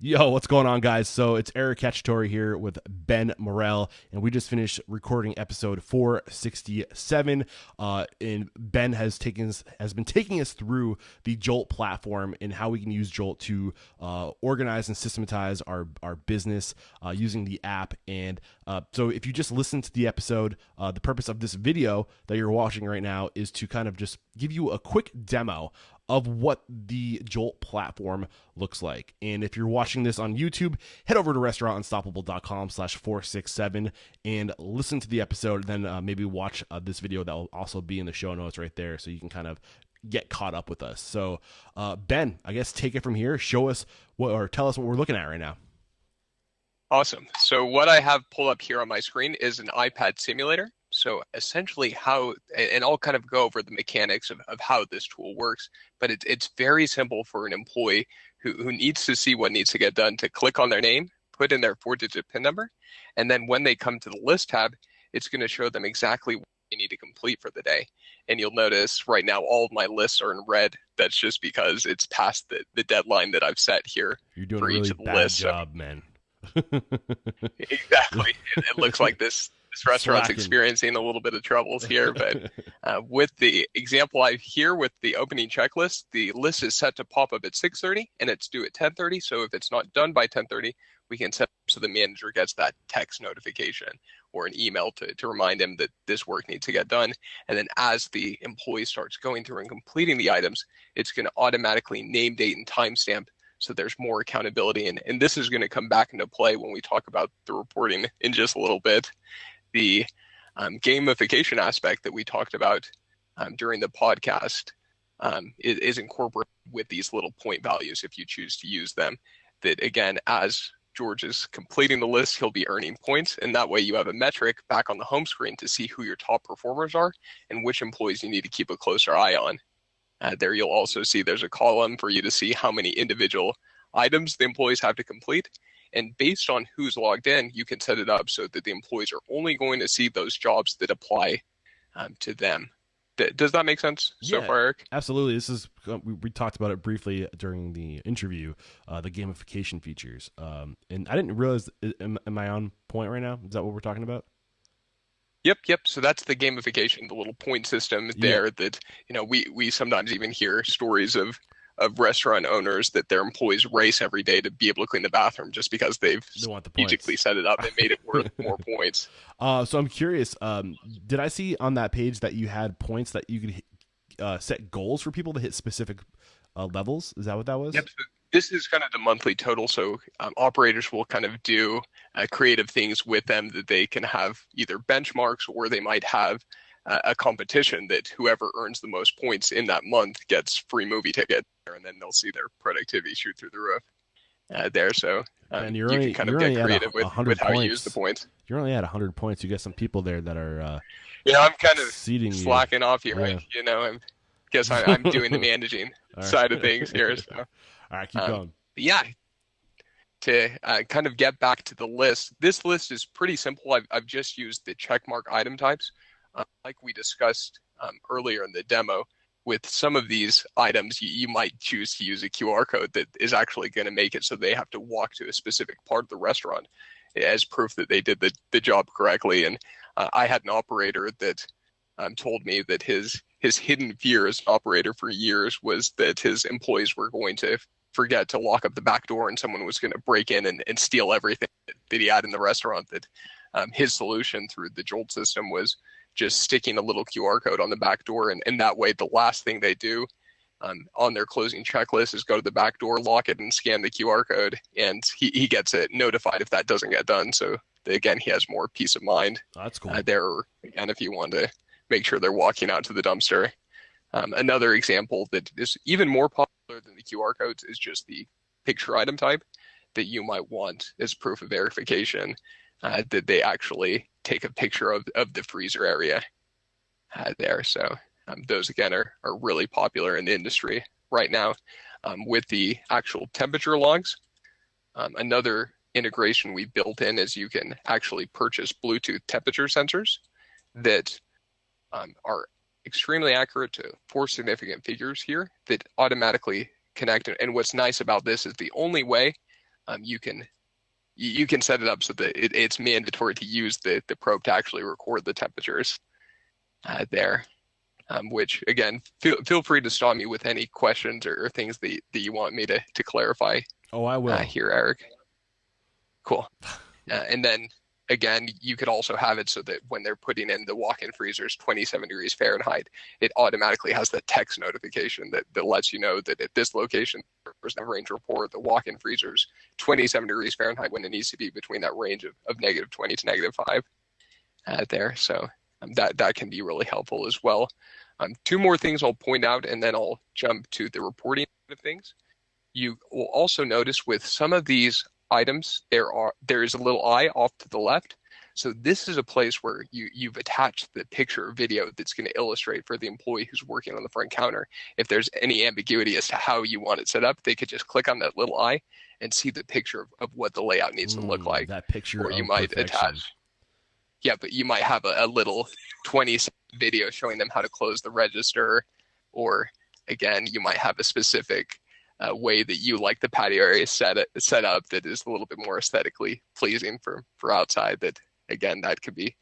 Yo, what's going on, guys? So it's Eric Cacciatore here with Ben Morrell, and we just finished recording episode 467. And Ben has been taking us through the Jolt platform and how we can use Jolt to organize and systematize our business using the app. And so, if you just listen to the episode, the purpose of this video that you're watching right now is to kind of just give you a quick demo of what the Jolt platform looks like. And if you're watching this on YouTube, head over to restaurantunstoppable.com/467 and listen to the episode. Then maybe watch this video that will also be in the show notes right there, so you can kind of get caught up with us. So Ben, I guess take it from here. Show us or tell us what we're looking at right now. Awesome. So what I have pulled up here on my screen is an iPad simulator. So essentially and I'll kind of go over the mechanics of how this tool works, but it's very simple for an employee who needs to see what needs to get done to click on their name, put in their 4-digit PIN number, and then when they come to the list tab, it's going to show them exactly what they need to complete for the day. And you'll notice right now all of my lists are in red. That's just because it's past the deadline that I've set here. You're doing for a really each of the bad lists. job, man. Exactly. It looks like this restaurant's Slacking. experiencing a little bit of troubles here, but with the example I here with the opening checklist, the list is set to pop up at 6:30 and it's due at 10:30. So if it's not done by 10:30, we can set so the manager gets that text notification or an email to remind him that this work needs to get done. And then as the employee starts going through and completing the items, it's going to automatically name, date, and timestamp. So there's more accountability. And this is going to come back into play when we talk about the reporting in just a little bit. The gamification aspect that we talked about during the podcast is incorporated with these little point values if you choose to use them. That again, as George is completing the list, he'll be earning points. And that way you have a metric back on the home screen to see who your top performers are and which employees you need to keep a closer eye on. There you'll also see there's a column for you to see how many individual items the employees have to complete. And based on who's logged in, you can set it up so that the employees are only going to see those jobs that apply to them. Does that make sense so far, Eric? Absolutely. This is we talked about it briefly during the interview, the gamification features. And I didn't realize, am I on point right now? Is that what we're talking about? Yep. So that's the gamification, the little point system there that, we sometimes even hear stories of restaurant owners that their employees race every day to be able to clean the bathroom just because they've want the strategically set it up and made it worth more points. So I'm curious, did I see on that page that you had points that you could set goals for people to hit specific levels? Is that what that was? Yep. So this is kind of the monthly total. So operators will kind of do creative things with them that they can have either benchmarks or they might have a competition that whoever earns the most points in that month gets free movie ticket, and then they'll see their productivity shoot through the roof there. So And you can kind of get creative with how you use the points. You're only at 100 points. You got some people there that are I'm kind of seating slacking off here. Yeah. I guess I'm doing the managing side of things here. So. All right, keep going. Yeah. To kind of get back to the list, this list is pretty simple. I've just used the checkmark item types. Like we discussed earlier in the demo, with some of these items, you might choose to use a QR code that is actually going to make it so they have to walk to a specific part of the restaurant as proof that they did the job correctly. And I had an operator that told me that his hidden fear as an operator for years was that his employees were going to forget to lock up the back door and someone was going to break in and steal everything that he had in the restaurant. That his solution through the Jolt system was just sticking a little QR code on the back door. And that way, the last thing they do on their closing checklist is go to the back door, lock it, and scan the QR code. And he gets it notified if that doesn't get done. So again, he has more peace of mind. That's cool. There, again, if you want to make sure they're walking out to the dumpster. Another example that is even more popular than the QR codes is just the picture item type that you might want as proof of verification that they actually take a picture of the freezer area there. So those, again, are really popular in the industry right now. With the actual temperature logs, another integration we built in is you can actually purchase Bluetooth temperature sensors that are extremely accurate to 4 significant figures here that automatically connect. And what's nice about this is the only way you can set it up so that it's mandatory to use the probe to actually record the temperatures there. Which again, feel free to stop me with any questions or things that you want me to clarify. Oh, I will. Here, Eric. Cool. And then again, you could also have it so that when they're putting in the walk-in freezers 27 degrees Fahrenheit, it automatically has the text notification that lets you know that at this location, there's a range report, the walk-in freezers 27 degrees Fahrenheit when it needs to be between that range of -20 to -5 there. So that can be really helpful as well. Two more things I'll point out, and then I'll jump to the reporting of things. You will also notice with some of these items, there is a little eye off to the left. So this is a place where you've attached the picture or video that's going to illustrate for the employee who's working on the front counter. If there's any ambiguity as to how you want it set up, they could just click on that little eye and see the picture of what the layout needs to look like. That picture or you of might perfection. attach. Yeah, but you might have a little 20-second video showing them how to close the register, or again, you might have a specific way that you like the patio area set up that is a little bit more aesthetically pleasing for outside. That again, that could be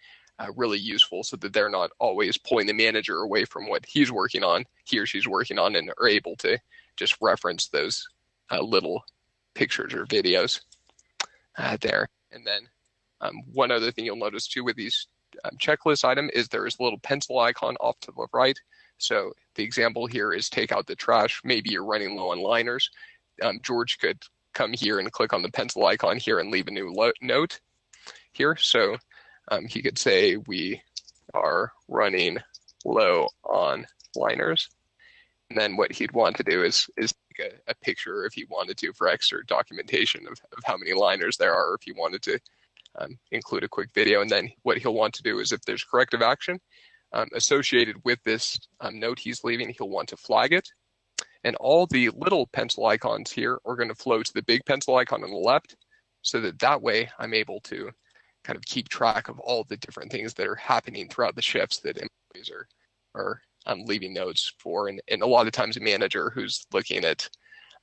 really useful so that they're not always pulling the manager away from what he or she's working on, and are able to just reference those little pictures or videos there. And then one other thing you'll notice too with these checklist item is there is a little pencil icon off to the right. So the example here is take out the trash. Maybe you're running low on liners. George could come here and click on the pencil icon here and leave a new note here. So he could say we are running low on liners. And then what he'd want to do is take a picture if he wanted to for extra documentation of how many liners there are, or if he wanted to include a quick video. And then what he'll want to do is if there's corrective action associated with this note he's leaving, he'll want to flag it. And all the little pencil icons here are going to flow to the big pencil icon on the left, so that way I'm able to kind of keep track of all the different things that are happening throughout the shifts that employees are leaving notes for. And a lot of times a manager who's looking at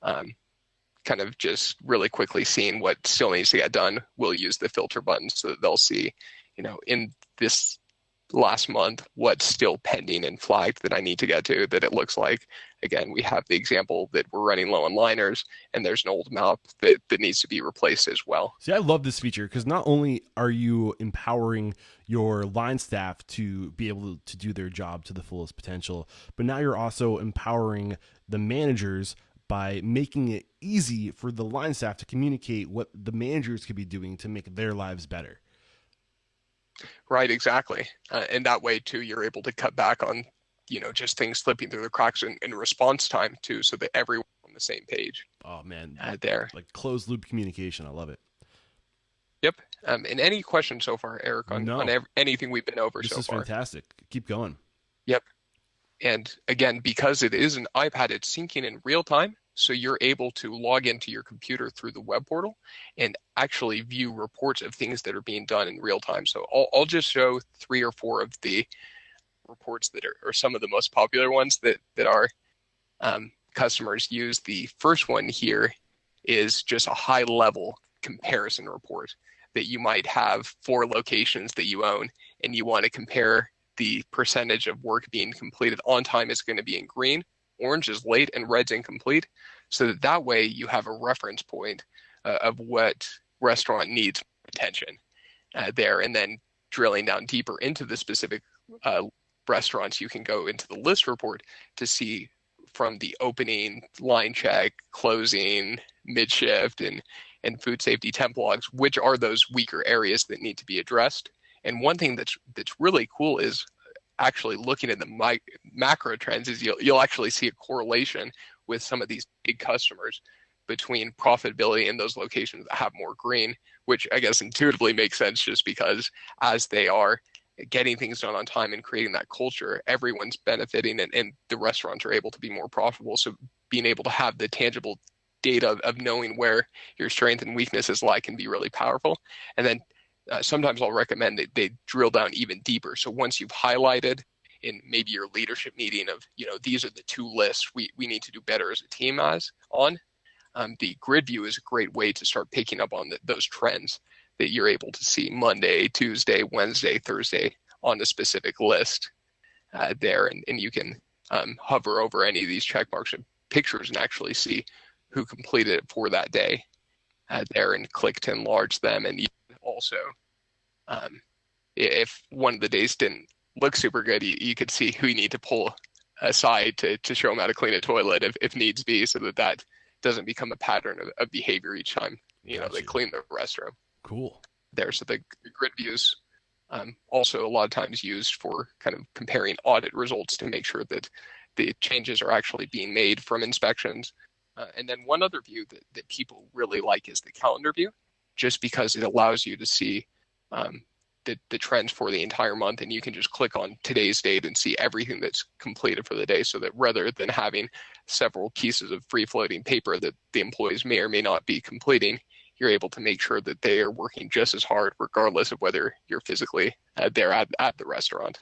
kind of just really quickly seeing what still needs to get done will use the filter button so that they'll see, in this last month, what's still pending and flagged that I need to get to, that it looks like, again, we have the example that we're running low on liners and there's an old map that needs to be replaced as well. See, I love this feature because not only are you empowering your line staff to be able to do their job to the fullest potential, but now you're also empowering the managers by making it easy for the line staff to communicate what the managers could be doing to make their lives better. Right, exactly. And that way, too, you're able to cut back on, just things slipping through the cracks in response time, too, so that everyone's on the same page. Oh, man. There. Like closed loop communication. I love it. Yep. And any questions so far, Eric, on anything we've been over so far? This is fantastic. Keep going. Yep. And again, because it is an iPad, it's syncing in real time. So you're able to log into your computer through the web portal and actually view reports of things that are being done in real time. So I'll just show 3 or 4 of the reports that are some of the most popular ones that our customers use. The first one here is just a high level comparison report that you might have 4 locations that you own, and you want to compare the percentage of work being completed on time is going to be in green, orange is late, and red's incomplete. So that way you have a reference point of what restaurant needs attention there. And then drilling down deeper into the specific restaurants, you can go into the list report to see from the opening, line check, closing, mid-shift, and food safety temp logs, which are those weaker areas that need to be addressed. And one thing that's really cool is actually looking at the macro trends is you'll actually see a correlation with some of these big customers between profitability in those locations that have more green, which I guess intuitively makes sense just because as they are getting things done on time and creating that culture, everyone's benefiting and the restaurants are able to be more profitable. So being able to have the tangible data of knowing where your strength and weaknesses lie can be really powerful. And then sometimes I'll recommend that they drill down even deeper. So once you've highlighted in maybe your leadership meeting of, these are the 2 lists we need to do better as a team on, the grid view is a great way to start picking up on those trends that you're able to see Monday, Tuesday, Wednesday, Thursday on a specific list there. And you can hover over any of these check marks and pictures and actually see who completed it for that day there, and click to enlarge them. And you also, if one of the days didn't look super good, you could see who you need to pull aside to show them how to clean a toilet if needs be, so that doesn't become a pattern of behavior each time they clean the restroom. Cool. There, so the grid views also a lot of times used for kind of comparing audit results to make sure that the changes are actually being made from inspections. And then one other view that people really like is the calendar view, just because it allows you to see the trends for the entire month, and you can just click on today's date and see everything that's completed for the day, so that rather than having several pieces of free-floating paper that the employees may or may not be completing, you're able to make sure that they are working just as hard regardless of whether you're physically there at the restaurant.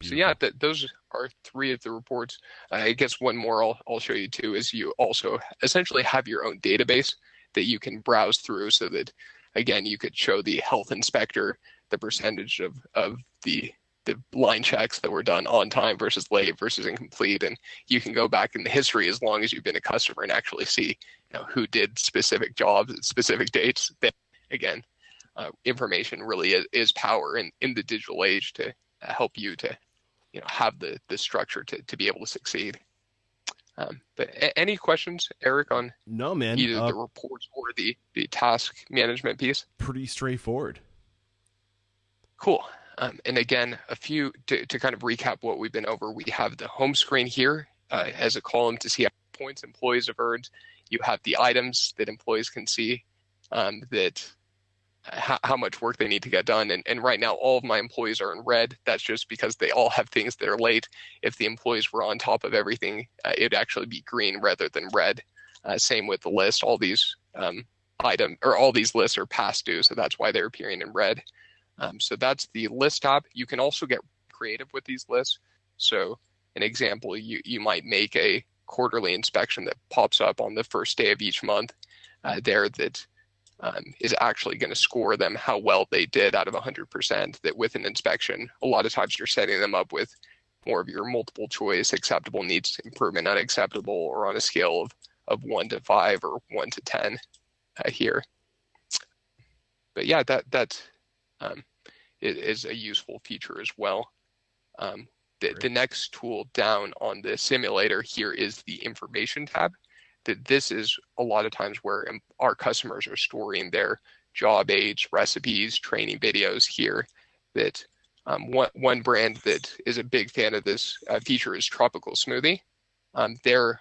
So yeah, those are three of the reports. I guess one more I'll show you too is you also essentially have your own database that you can browse through, so that again you could show the health inspector the percentage of the line checks that were done on time versus late versus incomplete, and you can go back in the history as long as you've been a customer and actually see who did specific jobs at specific dates. That again, information really is power in the digital age to help you to have the structure to be able to succeed. But any questions, Eric, on no, man, either the reports or the task management piece? Pretty straightforward. Cool. And again, a few to kind of recap what we've been over. We have the home screen here as a column to see how many points employees have earned. You have the items that employees can see that how much work they need to get done. And right now, all of my employees are in red. That's just because they all have things that are late. If the employees were on top of everything, it'd actually be green rather than red. Same with the list. All these all these lists are past due, so that's why they're appearing in red. So that's the list tab. You can also get creative with these lists. So an example, you might make a quarterly inspection that pops up on the first day of each month there that is actually going to score them how well they did out of 100%. That with an inspection, a lot of times you're setting them up with more of your multiple choice, acceptable, needs improvement, unacceptable, or on a scale of 1 to 5 or 1 to 10 here. But yeah, that it is a useful feature as well. The next tool down on the simulator here is the information tab. That this is a lot of times where our customers are storing their job aids, recipes, training videos here. That one brand that is a big fan of this feature is Tropical Smoothie. Their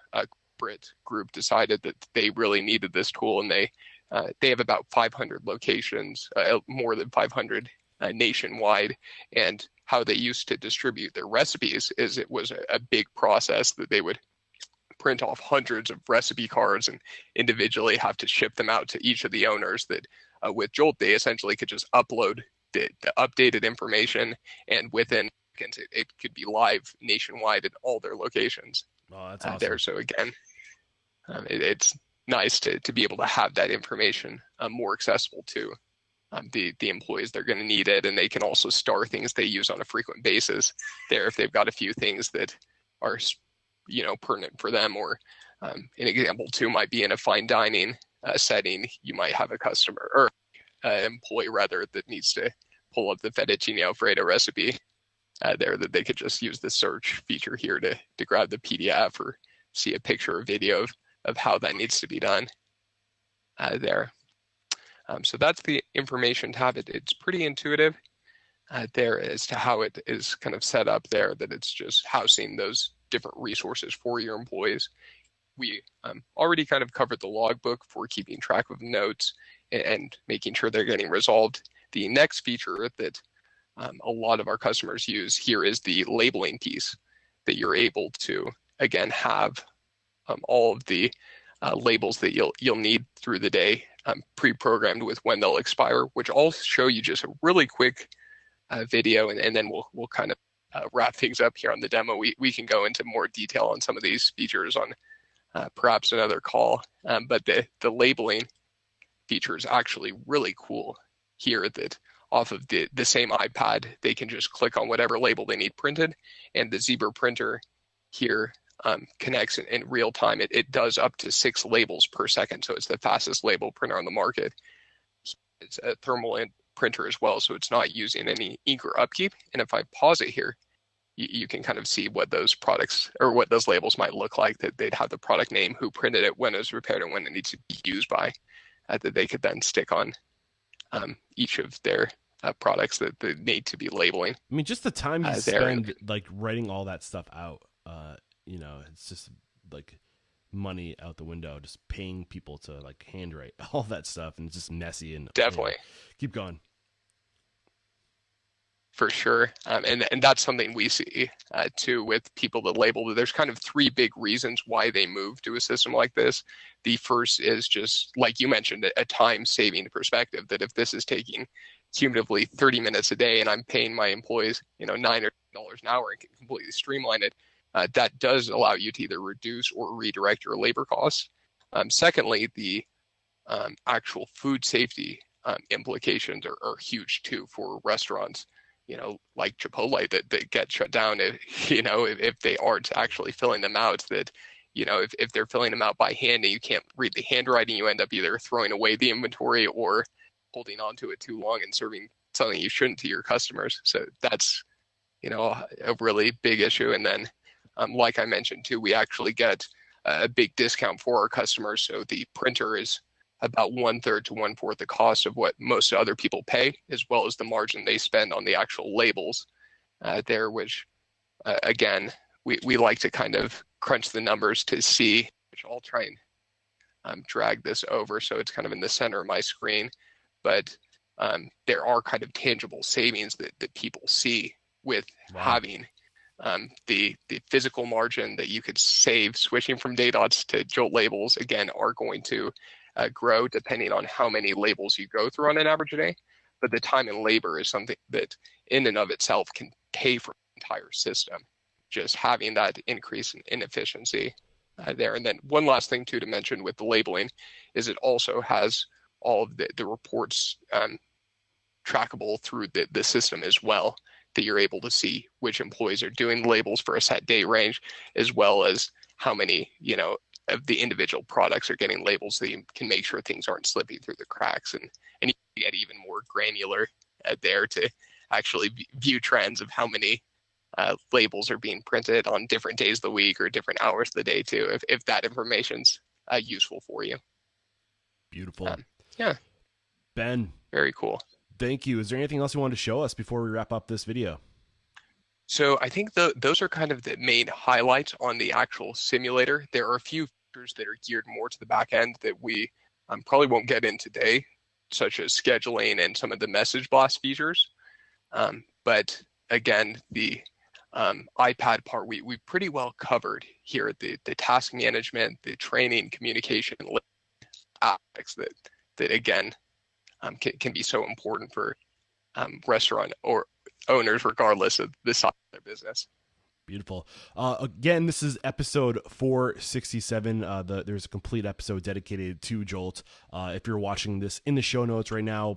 corporate group decided that they really needed this tool, and they have about 500 locations, more than 500 nationwide. And how they used to distribute their recipes is it was a big process that they would print off hundreds of recipe cards and individually have to ship them out to each of the owners. That with Jolt, they essentially could just upload the updated information, and within seconds it could be live nationwide at all their locations. Oh, that's awesome. There. So again, it's nice to be able to have that information more accessible to the employees. They're going to need it, and they can also star things they use on a frequent basis there if they've got a few things that are pertinent for them. Or an example too might be in a fine dining setting. You might have a customer or employee rather that needs to pull up the fettuccine alfredo recipe there, that they could just use the search feature here to grab the PDF or see a picture or video of how that needs to be done there. So that's the information tab. It's pretty intuitive there as to how it is kind of set up there, that it's just housing those different resources for your employees. We already kind of covered the logbook for keeping track of notes and making sure they're getting resolved. The next feature that a lot of our customers use here is the labeling piece, that you're able to, again, have all of the labels that you'll need through the day pre-programmed with when they'll expire, which I'll show you just a really quick video, and then we'll kind of wrap things up here on the demo. We can go into more detail on some of these features on perhaps another call. But the labeling feature is actually really cool here, that off of the same iPad, they can just click on whatever label they need printed, and the Zebra printer here connects in real time. It does up to 6 labels per second, so it's the fastest label printer on the market. It's a thermal printer as well, so it's not using any ink or upkeep. And if I pause it here, you can kind of see what those products or what those labels might look like, that they'd have the product name, who printed it, when it was repaired, and when it needs to be used by, that they could then stick on each of their products that they need to be labeling. I mean, just the time you spend like writing all that stuff out, it's just like money out the window, just paying people to like handwrite all that stuff, and it's just messy. And definitely keep going. For sure. And that's something we see too with people that label. There's kind of 3 big reasons why they move to a system like this. The first is just, like you mentioned, a time-saving perspective, that if this is taking cumulatively 30 minutes a day and I'm paying my employees, $9 an hour, and can completely streamline it, that does allow you to either reduce or redirect your labor costs. Secondly, the actual food safety implications are huge too for restaurants. Like Chipotle, that get shut down if they aren't actually filling them out, that if they're filling them out by hand and you can't read the handwriting, you end up either throwing away the inventory or holding on to it too long and serving something you shouldn't to your customers. So that's a really big issue. And then like I mentioned too, we actually get a big discount for our customers. So the printer is about 1/3 to 1/4 the cost of what most other people pay, as well as the margin they spend on the actual labels there, which again, we like to kind of crunch the numbers to see, which I'll try and drag this over so it's kind of in the center of my screen. But there are kind of tangible savings that people see with having the physical margin that you could save switching from Daydots to Jolt labels, again, are going to grow depending on how many labels you go through on an average day. But the time and labor is something that in and of itself can pay for the entire system, just having that increase in efficiency there. And then one last thing too to mention with the labeling is it also has all of the reports trackable through the system as well, that you're able to see which employees are doing labels for a set day range, as well as how many of the individual products are getting labels, so you can make sure things aren't slipping through the cracks, and you get even more granular there to actually view trends of how many labels are being printed on different days of the week or different hours of the day too, if that information's useful for you. Beautiful. Yeah. Ben. Very cool. Thank you. Is there anything else you wanted to show us before we wrap up this video? So I think those are kind of the main highlights on the actual simulator. There are a few features that are geared more to the back end that we probably won't get in today, such as scheduling and some of the message blast features. But again, the iPad part, we pretty well covered here. The task management, the training, communication aspects that again can be so important for restaurant or owners, regardless of the size of their business. Beautiful. Again, this is episode 467. There's a complete episode dedicated to Jolt. If you're watching this in the show notes right now,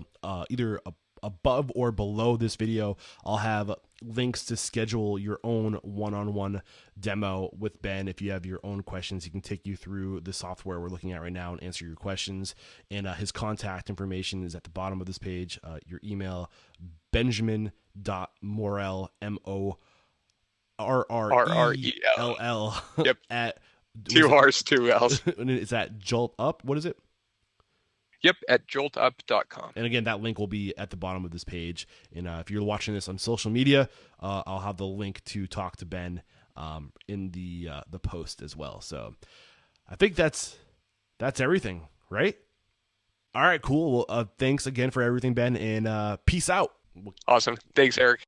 either above or below this video, I'll have links to schedule your own one-on-one demo with Ben. If you have your own questions, he can take you through the software we're looking at right now and answer your questions. And his contact information is at the bottom of this page. Your email, benjamin.morrell, MORRELL. Yep. At 2 R's, 2 L's. It's at Jolt Up. What is it? Yep, at joltup.com. And again, that link will be at the bottom of this page. And if you're watching this on social media, I'll have the link to talk to Ben in the post as well. So I think that's everything, right? All right, cool. Well, thanks again for everything, Ben, and peace out. Awesome. Thanks, Eric.